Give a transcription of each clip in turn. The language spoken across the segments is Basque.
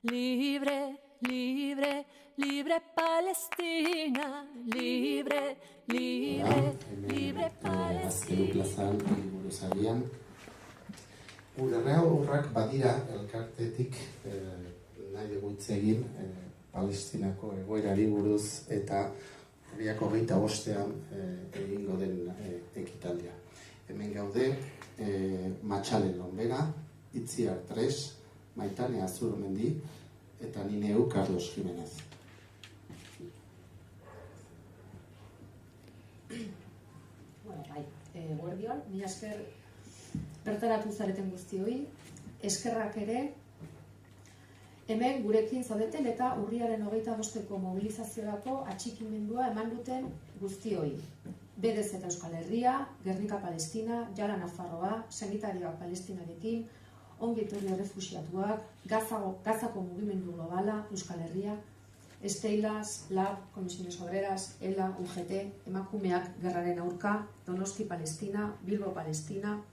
Libre, libre, libre Palestina, libre, libre, libre Palestina. Gaztelu plazan, buruzarian. Gure horrak badira elkartetik nahi dugu hitz egin Palestinako egoerari buruz eta urriak 25ean egingo den ekitaldia. Hemen gaude Matxalen Lonbera, Itziar Tres, Maitane Azurmendi eta ni neu Carlos Jimenez. Guardion, mila esker bertaratu zareten guztioi, eskerrak ere hemen gurekin zaudeten eta urriaren 25eko mobilizaziorako atxikimendua eman duten guztioi. Bedez eta Euskal Herria, Gernika Palestina, Jara Nafarroa, Sanitarioak Palestinarekin, ongi etorri errefuxiatuak, Gazako mugimendu globala, Euskal Herria, Esteilas, Lab, Comisiones Obreras, ELA, UGT, emakumeak gerraren aurka, Donosti Palestina, Bilbo Palestina,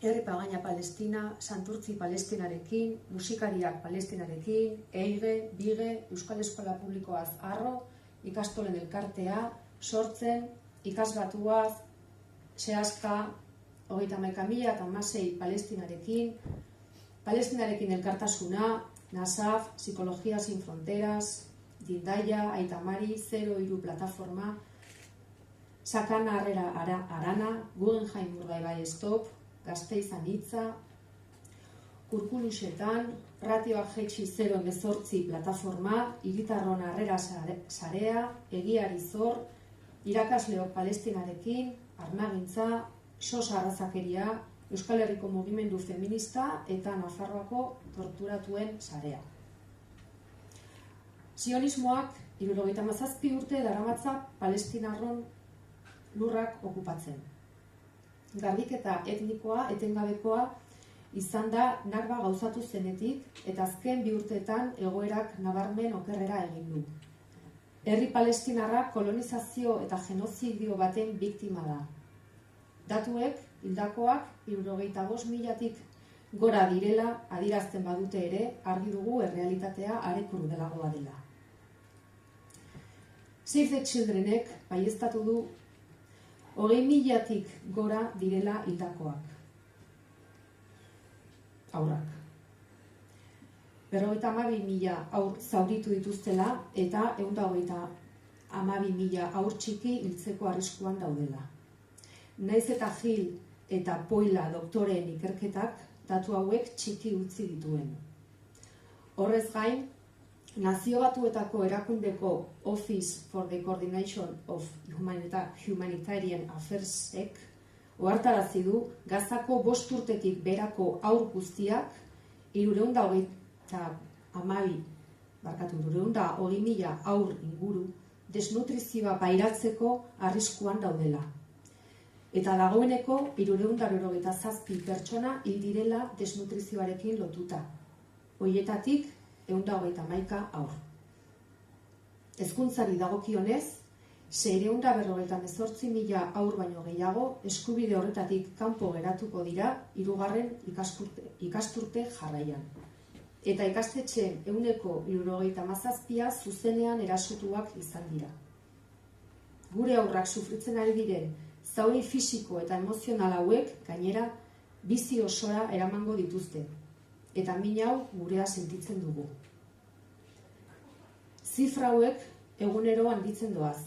Herri Pagaina Palestina, Santurtzi Palestinarekin, Musikariak Palestinarekin, EIGE, BIGE, Euskal Eskola Publikoaz Arro, Ikastolen Elkartea, Sortzen, Ikasbatuaz, Seaska, 31.016 Palestinarekin, Palestinarekin Elkartasuna, Nasaf, Psikologia Sin Fronteras, Dindaia, Aitamari, 03 Plataforma, Sakana Arrera Arana, Guggenheim Urdaibai Stop, Gasteiz Anitza, Kurkulusetan, Ratioak Jetxi 018 Plataforma, Iritarron Arrera Sarea, Egiari Zor, Irakasleok Palestinarekin, Arnagintza, Sos Arrazakeria, Euskal Herriko Mugimendu Feminista eta Nafarroako torturatuen sarea. Zionismoak 77 urte daramatza Palestinarron lurrak okupatzen. Garbiketa etnikoa etengabekoa izan da Nakba gauzatu zenetik eta azken 2 urteetan egoerak nabarmen okerrera egin du. Herri palestinarrak kolonizazio eta genozidio baten biktima da. Datuek, hildakoak, 75.000-tik gora direla adierazten badute ere, argi dugu errealitatea are krudelagoa dela. Save the Childrenek baieztatu du 20.000-tik gora direla hildakoak. Haurrak. 52.000 haur zauritu dituztela eta 122.000 haur txiki hiltzeko arriskuan daudela. Naiz eta Gil eta Poila doktoreen ikerketak datu hauek txiki utzi dituen. Horrez gain, Nazio Batuetako erakundeko Office for the Coordination of Humanitarian Affairsek ohartarazi du Gazako 5 urtetik berako haur guztiak 220.000 haur inguru desnutrizioa pairatzeko arriskuan daudela. Eta dagoeneko 397 pertsona hil direla desnutrizioarekin lotuta. Horietatik 131 haur. Hezkuntzari dagokionez, 658.000 haur baino gehiago eskubide horretatik kanpo geratuko dira 3. ikasturte jarraian. Eta ikastetxeen 77% zuzenean erasotuak izan dira. Gure haurrak sufritzen ari diren zauri fisiko eta emozional hauek gainera bizi osora eramango dituzte. Eta min hau gurea sentitzen dugu. Zifra hauek egunero handitzen doaz.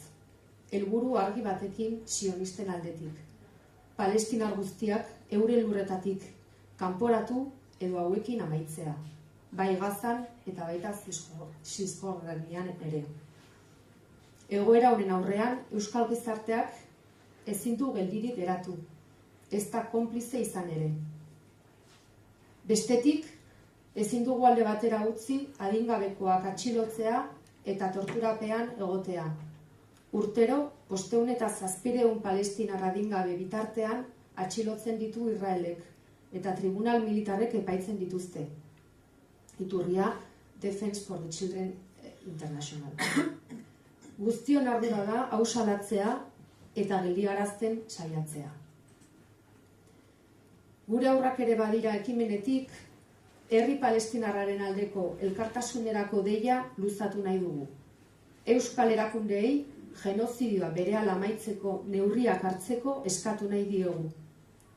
Helburu argi batekin sionisten aldetik. Palestinar guztiak euren lurretatik kanporatu edo hauekin amaitzea. Bai Gazan eta baita Zisjordeanian ere. Egoera honen aurrean Euskal Gizarteak ezin du geldirik geratu, ez da konplize izan ere. Bestetik, ezin dugu alde batera utzi adingabekoak atxilotzea eta torturapean egotea. Urtero, 507 palestinar adingabe bitartean atxilotzen ditu Israelek eta tribunal militarrek epaitzen dituzte. Iturria, Defense for the Children International. Guztion ardura da hau salatzea eta geldiarazten saiatzea. Gure haurrak ere badira ekimenetik herri palestinarraren aldeko elkartasunerako deia luzatu nahi dugu. Euskal erakundeei genozidioa berehala amaitzeko neurriak hartzeko eskatu nahi diogu.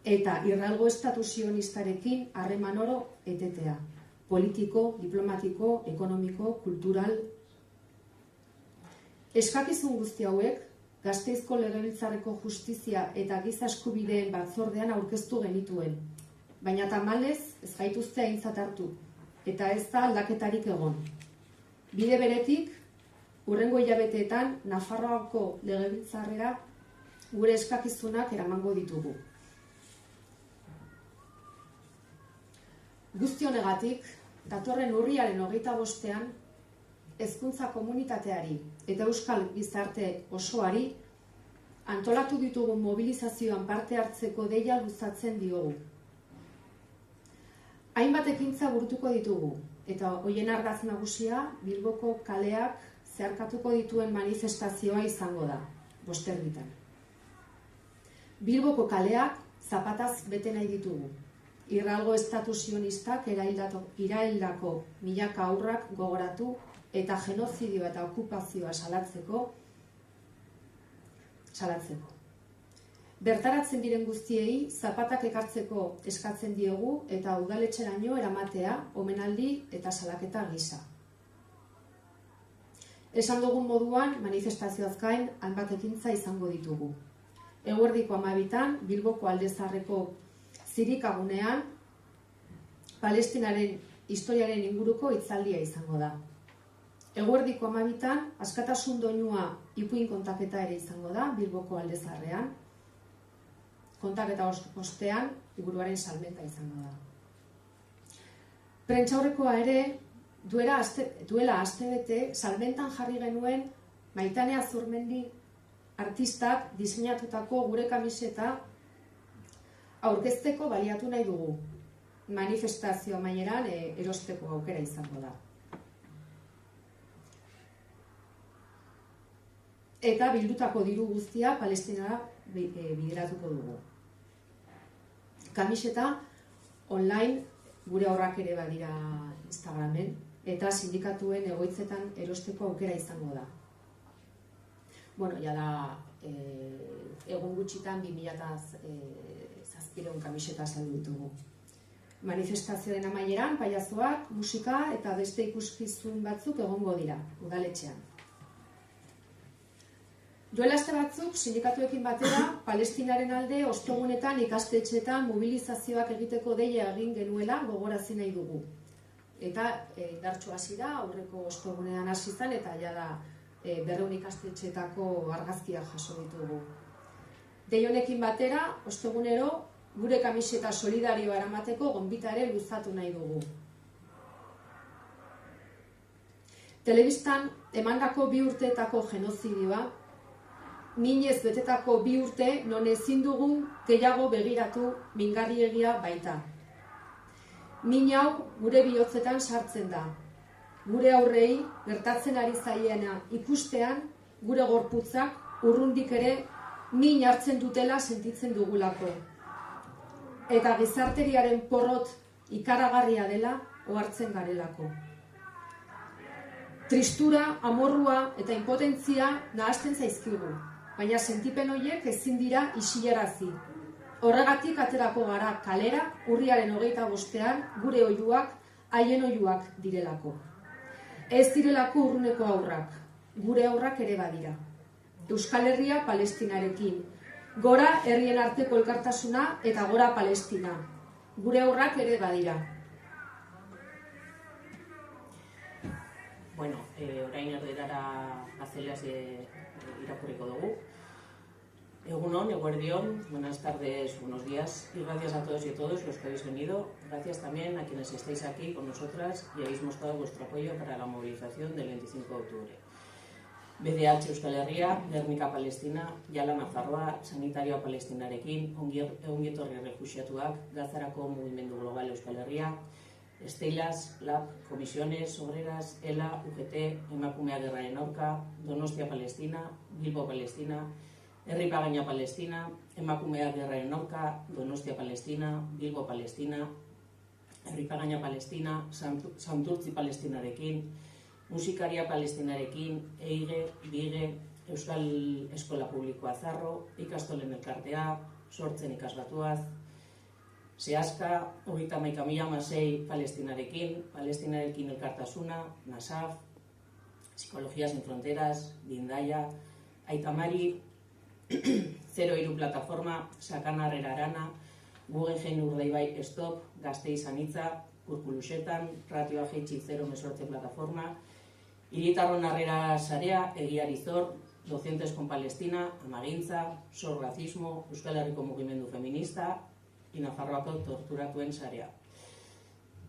Eta Israelgo estatu sionistarekin harreman oro etetea. Politiko, diplomatiko, ekonomiko, kultural. Eskakizun guzti hauek Gasteizko Legebiltzarreko Justizia eta Giza Eskubideen batzordean aurkeztu genituen. Baina tamalez ez gaituzte aintzat hartu, eta ez da aldaketarik egon. Bide beretik, hurrengo hilabeteetan Nafarroako Legebiltzarrera gure eskakizunak eramango ditugu. Guzti honegatik, datorren urriaren 25ean, hezkuntza komunitateari eta euskal gizarte osoari antolatu ditugun mobilizazioan parte hartzeko deia luzatzen diogu. Hainbat ekintza burutuko ditugu, eta horien ardatz nagusia Bilboko kaleak zeharkatuko dituen manifestazioa izango da, 5:00. Bilboko kaleak zapataz bete nahi ditugu. Israelgo estatu sionistak iraildako milaka haurrak gogoratu eta genozidioa eta okupazioa salatzeko. Bertaratzen diren guztiei zapatak ekartzeko eskatzen diegu eta udaletxeraino eramatea omenaldi eta salaketa gisa. Esan dugun moduan, manifestazioaz gain hainbat ekintza izango ditugu. Eguerdiko 12:00 Bilboko Alde Zaharreko zirikagunean Palestinaren historiaren inguruko hitzaldia izango da. Eguerdiko 12:00 askatasun doinua ipuin kontaketa ere izango da Bilboko Alde Zaharrean. Kontaketa ostean liburuaren salmenta izango da. Prentsaurrekoa ere duela astebete salmentan jarri genuen Maitane Azurmendi artistak diseinatutako gure kamiseta aurkezteko baliatu nahi dugu. Manifestazio amaieran erosteko aukera izango da. Eta bildutako diru guztia Palestinara bideratuko dugu. Kamiseta online gure aurrak ere badira Instagramen eta sindikatuen egoitzetan erosteko aukera izango da. Bueno, jada egun gutxitan 2700 kamiseta saldu ditugu. Manifestazioen amaieran pailazoak, musika eta beste ikuskizun batzuk egongo dira udaletxean. Duela aste batzuk sindikatuekin batera Palestinaren alde ostegunetan ikastetxeetan mobilizazioak egiteko deia egin genuela gogorarazi nahi dugu. Eta indartsu hasi da, aurreko ostegunean hasi zen eta jada 200 ikastetxeetako argazkiak jaso ditugu. Dei honekin batera, ostegunero gure kamiseta solidarioa eramateko gonbita ere luzatu nahi dugu. Telebistan emandako 2 urteetako genozidioa, minez betetako 2 urte non ezin dugun gehiago begiratu mingarriegia baita. Min hau gure bihotzetan sartzen da. Gure aurrei gertatzen ari zaiena ikustean gure gorputzak urrundik ere min hartzen dutela sentitzen dugulako. Eta gizarteriaren porrot ikaragarria dela ohartzen garelako. Tristura, amorrua eta impotentzia nahasten zaizkigu, baina sentipen horiek ezin dira isilarazi. Horregatik aterako gara kalera urriaren 25ean gure oihuak haien oihuak direlako. Ez direlako urruneko aurrak, gure aurrak ere badira. Euskal Herria Palestinarekin, gora herrien arteko elkartasuna eta gora Palestina, gure aurrak ere badira. Bueno, orain erderara gazteleaz irakurriko dugu. Egunon, eguerdion, buenas tardes, buenos días y gracias a todos y a todos los que habéis venido. Gracias también a quienes estáis aquí con nosotras y habéis mostrado vuestro apoyo para la movilización del 25 de octubre. BDH Euskal Herria, Gernika Palestina, Jala Nafarroa, Sanitario Palestinarekin, ongi etorri refuxiatuak, Gazarako Mugimendu Global Euskal Herria, Estelas, LAB, Comisiones Obreras, ELA, UGT, Emakumea Gerraren Aurka, Donostia Palestina, Bilbo Palestina, Herri Pagaina Palestina, Emakumea Gerraren Aurka, Donostia Palestina, Bilbo Palestina, Herripagaina Palestina, Santurtzi Palestinarekin, Musikaria Palestinarekin, EIGE, BIGE, Euskal Eskola Publikoa Zarro, Ikastolen Elkartea, Sortzen Ikasbatuaz, Seaska, 31.006 Palestinarekin, Palestinarekin Elkartasuna, NASAF, Psicología Sin Fronteras, Bindaya, Aitamari, Zero Hiru Plataforma, Sakana Herrera Arana, Guggenheim Urdaibai Stop, Gasteiz Anitza, Urkuluxetan, Ratioa Jeitxi Zero Mesortze Plataforma, Iritarron Harrera Sarea, Egiari Zor, Docentes con Palestina, Amagintza, Sor Racismo, Euskal Herriko Mugimendu Feminista y Nafarroako Torturatuen Sarea.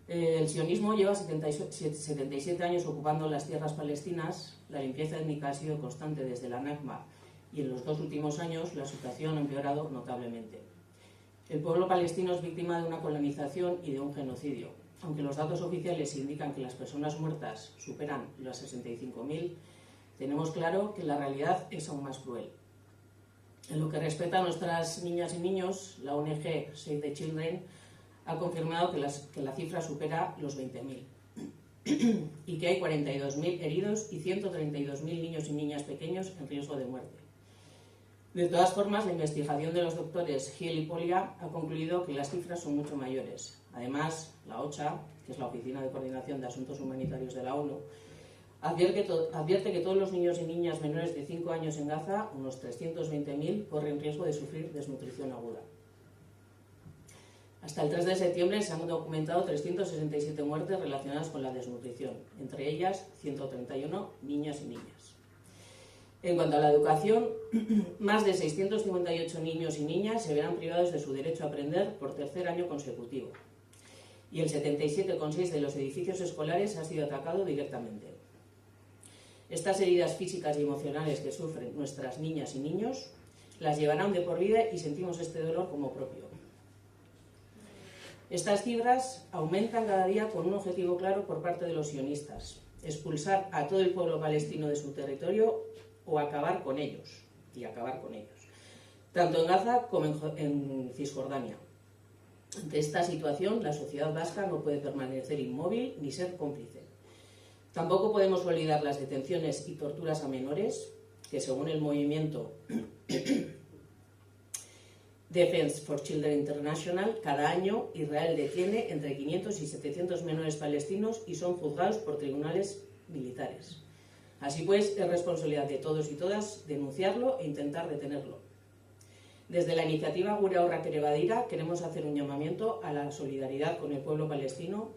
El sionismo lleva 77 años ocupando las tierras palestinas. La limpieza étnica ha sido constante desde la Nakba y en los 2 últimos años la situación ha empeorado notablemente. El pueblo palestino es víctima de una colonización y de un genocidio. Aunque los datos oficiales indican que las personas muertas superan las 65.000, tenemos claro que la realidad es aún más cruel. En lo que respecta a nuestras niñas y niños, la ONG Save the Children ha confirmado que la cifra supera los 20.000 y que hay 42.000 heridos y 132.000 niños y niñas pequeños en riesgo de muerte. De todas formas, la investigación de los doctores Giel y Polia ha concluido que las cifras son mucho mayores. Además, la OCHA, que es la Oficina de Coordinación de Asuntos Humanitarios de la ONU, advierte que todos los niños y niñas menores de 5 años en Gaza, unos 320.000, corren riesgo de sufrir desnutrición aguda. Hasta el 3 de septiembre se han documentado 367 muertes relacionadas con la desnutrición, entre ellas 131 niñas y niñas. En cuanto a la educación, más de 658 niños y niñas se verán privados de su derecho a aprender por 3er año consecutivo, y el 77,6% de los edificios escolares ha sido atacado directamente. Estas heridas físicas y emocionales que sufren nuestras niñas y niños las llevarán de por vida y sentimos este dolor como propio. Estas cifras aumentan cada día con un objetivo claro por parte de los sionistas: expulsar a todo el pueblo palestino de su territorio o acabar con ellos, tanto en Gaza como en Cisjordania. Ante esta situación, la sociedad vasca no puede permanecer inmóvil ni ser cómplice. Tampoco podemos olvidar las detenciones y torturas a menores, que según el movimiento Defense for Children International, cada año Israel detiene entre 500 y 700 menores palestinos y son juzgados por tribunales militares. Así pues, es responsabilidad de todos y todas denunciarlo e intentar detenerlo. Desde la iniciativa Gure Aurrak Ere Badira queremos hacer un llamamiento a la solidaridad con el pueblo palestino.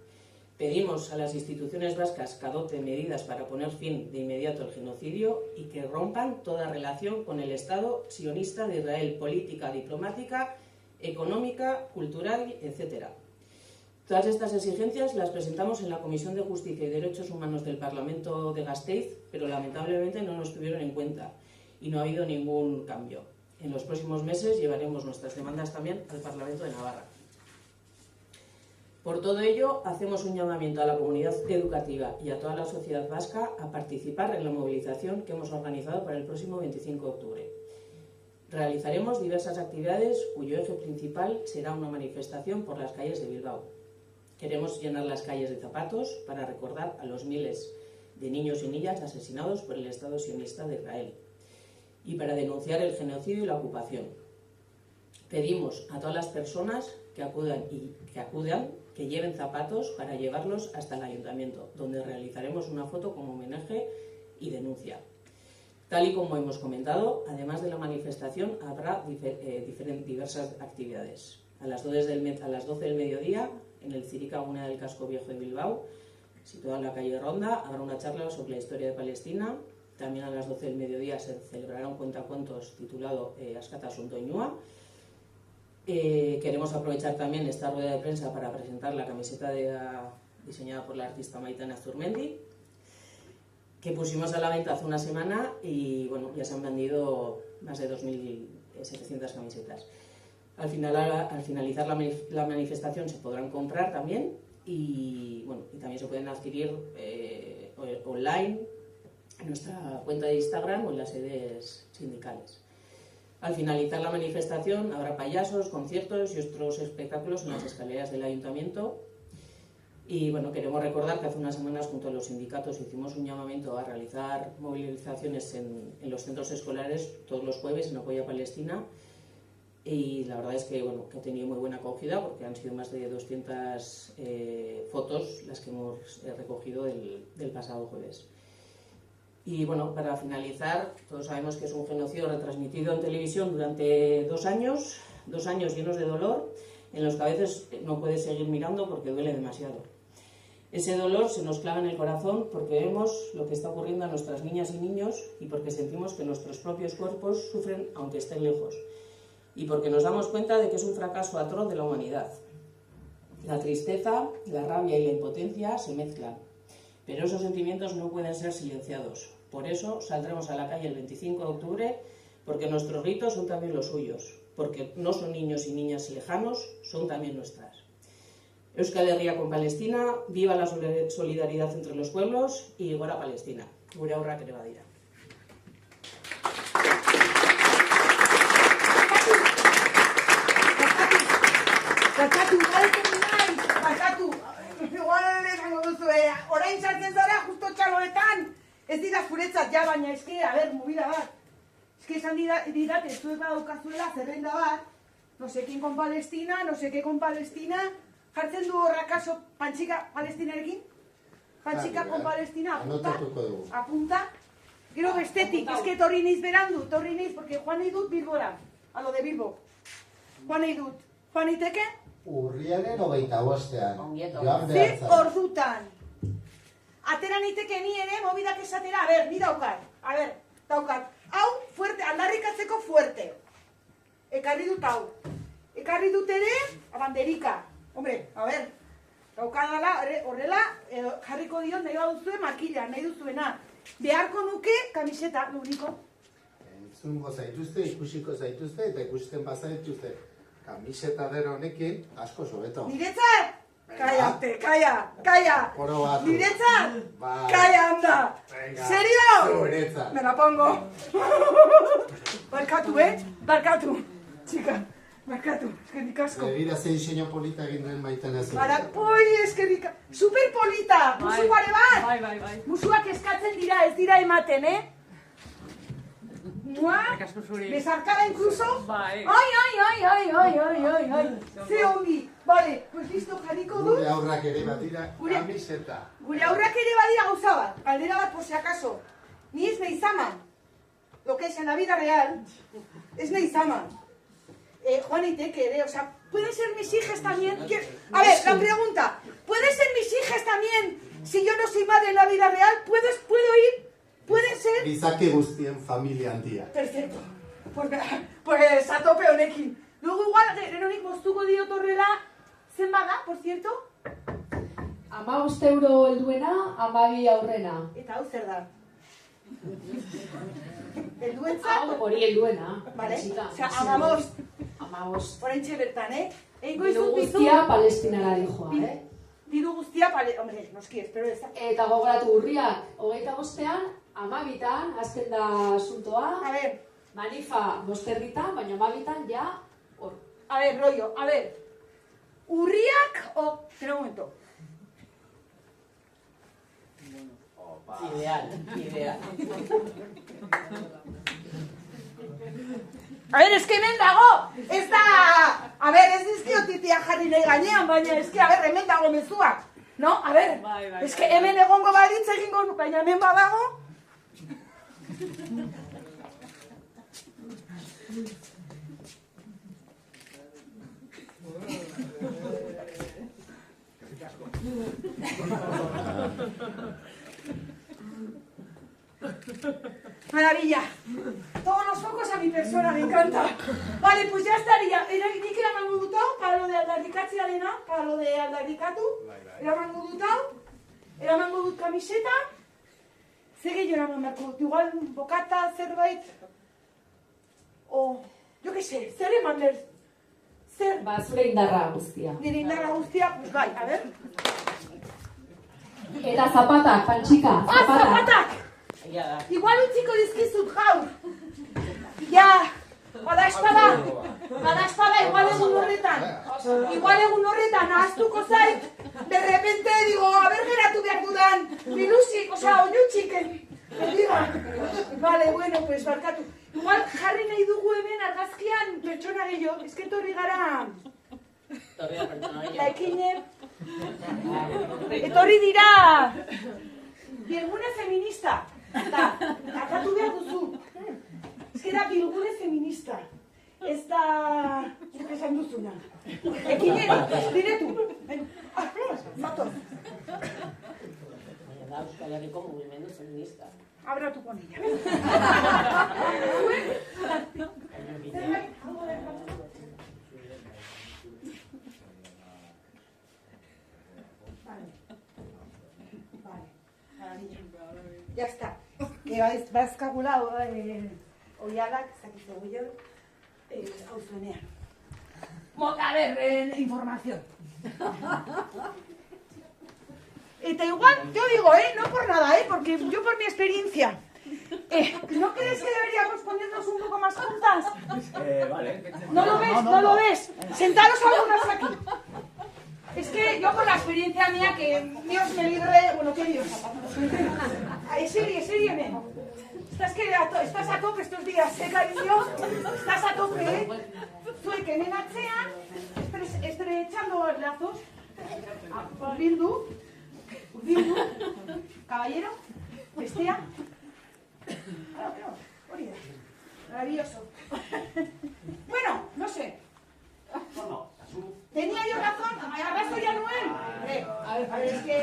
Pedimos a las instituciones vascas que adopten medidas para poner fin de inmediato al genocidio y que rompan toda relación con el Estado sionista de Israel, política, diplomática, económica, cultural, etc. Todas estas exigencias las presentamos en la Comisión de Justicia y Derechos Humanos del Parlamento de Gasteiz, pero lamentablemente no nos tuvieron en cuenta y no ha habido ningún cambio. En los próximos meses llevaremos nuestras demandas también al Parlamento de Navarra. Por todo ello, hacemos un llamamiento a la comunidad educativa y a toda la sociedad vasca a participar en la movilización que hemos organizado para el próximo 25 de octubre. Realizaremos diversas actividades cuyo eje principal será una manifestación por las calles de Bilbao. Queremos llenar las calles de zapatos para recordar a los miles de niños y niñas asesinados por el Estado sionista de Israel y para denunciar el genocidio y la ocupación. Pedimos a todas las personas que acudan, que lleven zapatos para llevarlos hasta el ayuntamiento, donde realizaremos una foto como homenaje y denuncia. Tal y como hemos comentado, además de la manifestación, habrá diversas actividades. A las 12 del mediodía, en el Zirikagune del Casco Viejo de Bilbao, situado en la calle Ronda, habrá una charla sobre la historia de Palestina. También a las 12 del mediodía se celebrará un cuentacuentos titulado Askatasun Doinua. Queremos aprovechar también esta rueda de prensa para presentar la camiseta diseñada por la artista Maitana Zurmendi, que pusimos a la venta hace una semana y bueno, ya se han vendido más de 2.700 camisetas. Al finalizar la manifestación se podrán comprar también y también se pueden adquirir online en nuestra cuenta de Instagram o en las sedes sindicales. Al finalizar la manifestación habrá payasos, conciertos y otros espectáculos en las escaleras del ayuntamiento. Y bueno, queremos recordar que hace unas semanas junto a los sindicatos hicimos un llamamiento a realizar movilizaciones en los centros escolares todos los jueves en apoyo a Palestina, y la verdad es que, bueno, que ha tenido muy buena acogida porque han sido más de 200 fotos las que hemos recogido del pasado jueves. Y bueno, para finalizar, todos sabemos que es un genocidio retransmitido en televisión durante 2 años llenos de dolor, en los que a veces no puedes seguir mirando porque duele demasiado. Ese dolor se nos clava en el corazón porque vemos lo que está ocurriendo a nuestras niñas y niños y porque sentimos que nuestros propios cuerpos sufren aunque estén lejos. Y porque nos damos cuenta de que es un fracaso atroz de la humanidad. La tristeza, la rabia y la impotencia se mezclan, pero esos sentimientos no pueden ser silenciados. Por eso saldremos a la calle el 25 de octubre, porque nuestros gritos son también los suyos, porque no son niños y niñas lejanos, son también nuestras. Euskal Herria con Palestina, viva la solidaridad entre los pueblos y gora Palestina. Gure aurrak ere badira. Barkatu, igual esango duzu, orain sartzen zara justo txaloetan, ez dira zuretzat ja, baina eske, a ber, movida bat. Eske esan didate, zuek badaukazuela zerrenda bat, no sé quién con Palestina, no sé qué con Palestina, jartzen du horrakaso Pantxika Palestinarekin? Pantxika con Palestina, apunta. Gero bestetik, eske torri neiz berandu, porque joan nahi dut Bilbora, a lo de Bilbo. Joan nahi dut, joan naiteke? Urriaren 25ean. Zer ordutan. Atera naiteke ni ere, mobidak esatera, a ber, ni daukat. Hau, fuerte, aldarrikatzeko fuerte. Ekarri dut hau. Ekarri dut ere, abanderika. Hombre, a ber, daukadala, horrela, jarriko dion, nahi baduzue makila, nahi duzuena. Beharko nuke, kamiseta, nuriko. Entzungo zaituzte, ikusiko zaituzte, eta ikusten bazaituzte. Kamiseta dero honekin, asko sobeto. Niretzat? Kaya. Oro batu. Niretzat? Kaya, anda. Serio? Zuretzat. Me la pongo. Barkatu, Barkatu. Txika, barkatu. Eskerrik asko. Begira zein diseño polita egin duen maiten ez. Barakoi, eskerrik asko. Super polita. Musu bare bat. Bai. Musuak eskatzen dira, ez dira ematen, Besarkada incluso. Bai. Ai. Ze ongi. Vale, pues listo, jarriko dut. Gure aurrak ere badira, kamiseta. Gure aurrak ere badira gauza bat. Galdera bat por si acaso. Ni ez nahi zaman. Lo que es en la vida real. Ez nahi zaman. Juan Iteke ere, o sea, ¿pueden ser mis hijas también? A ver, la pregunta. ¿Pueden ser mis hijas también si yo no soy madre en la vida real? ¿Puedo ir? ¿Pueden ser? Gizake guztien familia handia. Perfecto. Pues a tope honekin. Luego igual, Geronik moztuko diot horrela, zen bada, por cierto? 15 euro helduena, 12 aurrena. Eta hau zer da? Helduentzat? Hori helduena. Vale, Pantxika. osea, 15. 15. Oraintxe bertan, Eingo Diru izut bizu. guztia Palestinara dijoa, Diru guztia, hombre, noski, espero ez. Eta gogoratu urriak, 25ean, 12etan, azten da asuntoa. A ver. Manifa 5:00, baina 12etan ja hor. A ver, rollo, a ver. Urriak o... Espera un momento. Ideal. A ver, es que hemen dago! Ez da... A ver, ez dizkio titia jarri nahi gainean, baina ez que, a ver, hemen dago mezuak. No? A ver, es que hemen egongo balitz egingo, baina hemen badago. Maravilla. Todos los focos a mi persona, me encanta. Vale, pues ya estaría. Nik eramango dut hau, para lo de aldarrikatzearena, para lo de aldarrikatu. Eramango dut hau, eramango dut kamiseta. Zer gehiago eraman beharko dut, igual bokata, zerbait. O, jo que sé, zer eman behar. Zer? Ba, zure indarra guztia. Nire indarra guztia, pues bai, a ver. Eta zapatak, Pantxika, Zapatak! Igual utziko dizkizut gaur. Ja, bada espada, igual egun horretan. Igual egun horretan ahaztuko zait, de repente digo, a ver geratu behar dudan, bilusik, osea, oinutxik, que digan. Vale, bueno, pues barkatu. Igual jarri nahi dugu hemen argazkian pertsona gehiago, esketorri gara laikine. Etorri dira bilgune feminista. Eta, akatu behar duzu. Ez da bilgune feminista. Ez da, zuk esan duzuna. Ekinera, diretu. Zatoz. Da Euskal Herriko mugimendu feminista. Abratu con ella. Ya está. Que bazkagula oialak, zakitze guion, auzuenean. A ver, información. Eta igual, yo digo, no por nada, porque yo por mi experiencia. ¿No crees que deberíamos ponernos un poco más juntas? Vale. ¿No lo ves? ¿No lo ves? Sentaros algunas aquí. Es que yo por la experiencia mía, que Dios me libre, bueno, ¿qué Dios? Sígueme. Estás a tope estos días, cariño? Estás a tope, Soy que ven atzean, estrechando lazos. Bildu, caballero, bestia. Maravilloso. Bueno, no sé. Tenía yo razón, abrazo ya Noel. A ver, es que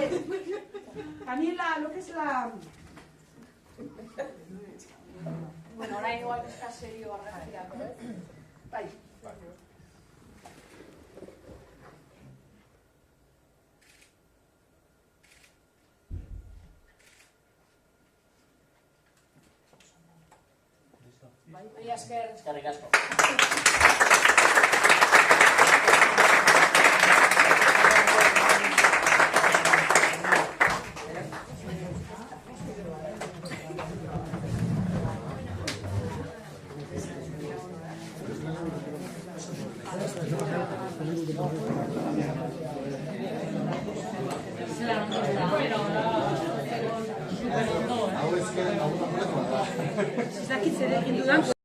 también lo que es la... Bueno, ahora igual está serio argazkia, ¿no? Bai. Mila esker, eskerrik asko. Hau ez que, hau da. Ez dakit zer egin dudan.